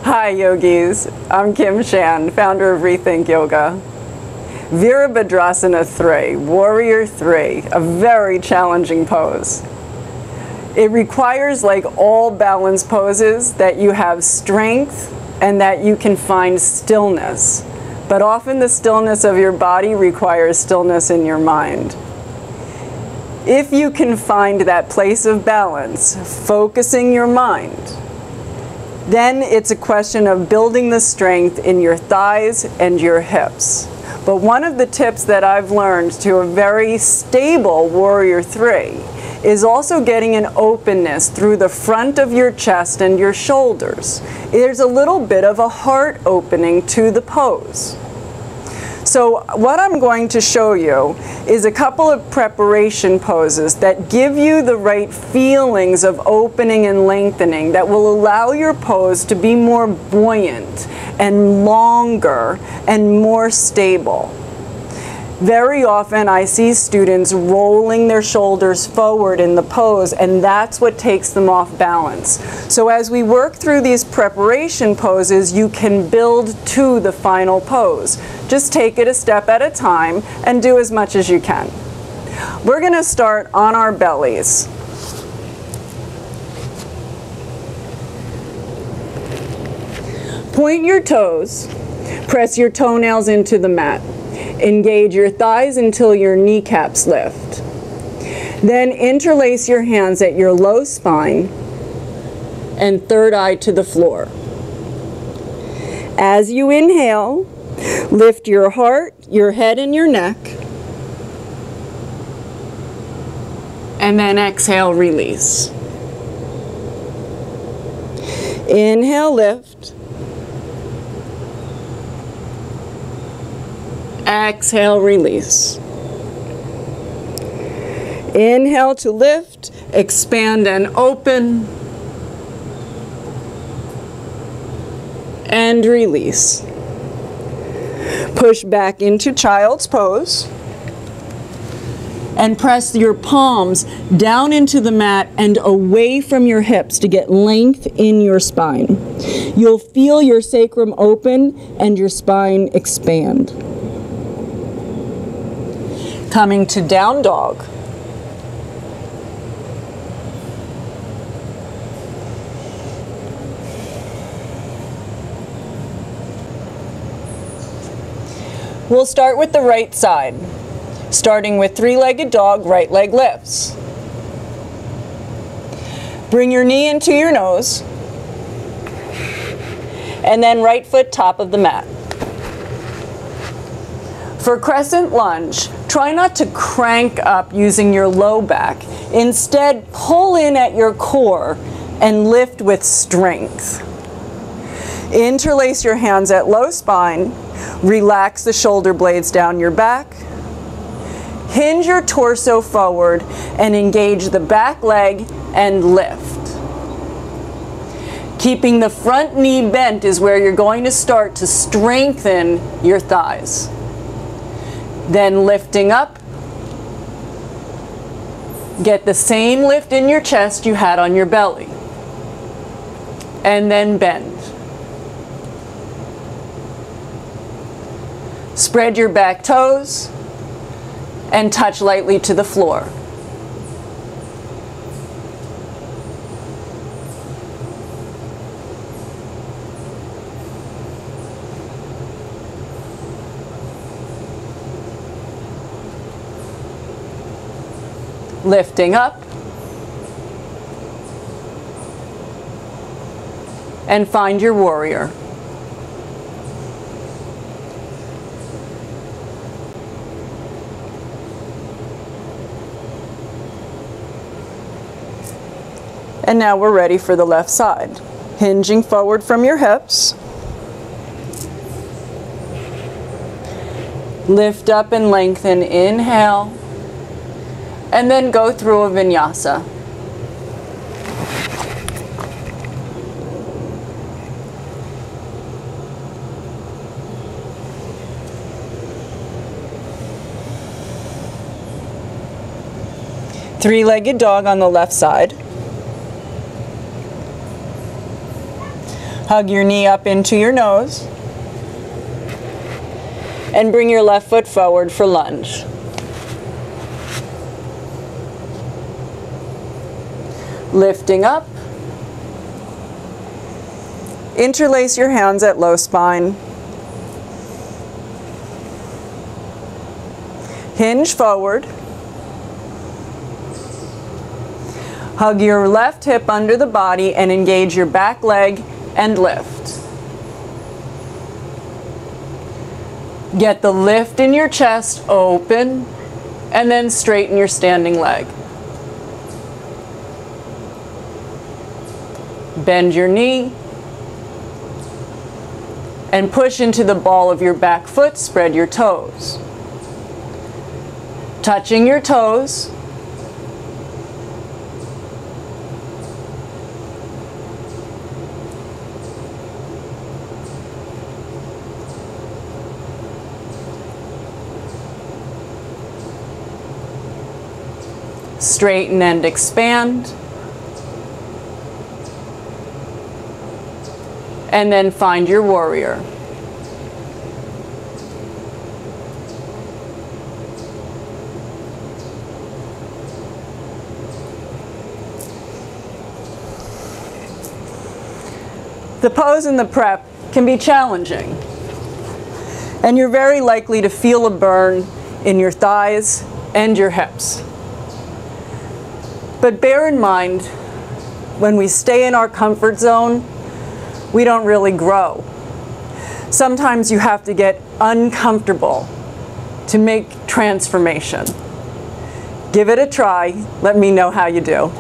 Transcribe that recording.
Hi yogis, I'm Kim Shan, founder of Rethink Yoga. Virabhadrasana 3, Warrior 3, a very challenging pose. It requires, like all balance poses, that you have strength and that you can find stillness. But often the stillness of your body requires stillness in your mind. If you can find that place of balance, focusing your mind, then it's a question of building the strength in your thighs and your hips. But one of the tips that I've learned to a very stable Warrior 3 is also getting an openness through the front of your chest and your shoulders. There's a little bit of a heart opening to the pose. So what I'm going to show you is a couple of preparation poses that give you the right feelings of opening and lengthening that will allow your pose to be more buoyant and longer and more stable. Very often I see students rolling their shoulders forward in the pose, and that's what takes them off balance. So as we work through these preparation poses, you can build to the final pose. Just take it a step at a time and do as much as you can. We're going to start on our bellies. Point your toes, press your toenails into the mat. Engage your thighs until your kneecaps lift. Then interlace your hands at your low spine and third eye to the floor. As you inhale, lift your heart, your head, and your neck. And then exhale, release. Inhale, lift. Exhale, release. Inhale to lift, expand and open, and release. Push back into child's pose and press your palms down into the mat and away from your hips to get length in your spine. You'll feel your sacrum open and your spine expand. Coming to down dog. We'll start with the right side, starting with three-legged dog, right leg lifts. Bring your knee into your nose, and then right foot top of the mat. For crescent lunge, try not to crank up using your low back. Instead, pull in at your core and lift with strength. Interlace your hands at low spine. Relax the shoulder blades down your back. Hinge your torso forward and engage the back leg and lift. Keeping the front knee bent is where you're going to start to strengthen your thighs. Then lifting up, get the same lift in your chest you had on your belly. And then bend. Spread your back toes and touch lightly to the floor. Lifting up, and find your warrior. And now we're ready for the left side. Hinging forward from your hips. Lift up and lengthen, inhale. And then go through a vinyasa. Three-legged dog on the left side. Hug your knee up into your nose. And bring your left foot forward for lunge. Lifting up. Interlace your hands at low spine. Hinge forward. Hug your left hip under the body and engage your back leg and lift. Get the lift in your chest open and then straighten your standing leg. Bend your knee and push into the ball of your back foot, spread your toes. Touching your toes. Straighten and expand. And then find your warrior. The pose and the prep can be challenging, and you're very likely to feel a burn in your thighs and your hips. But bear in mind, when we stay in our comfort zone, we don't really grow. Sometimes you have to get uncomfortable to make transformation. Give it a try. Let me know how you do.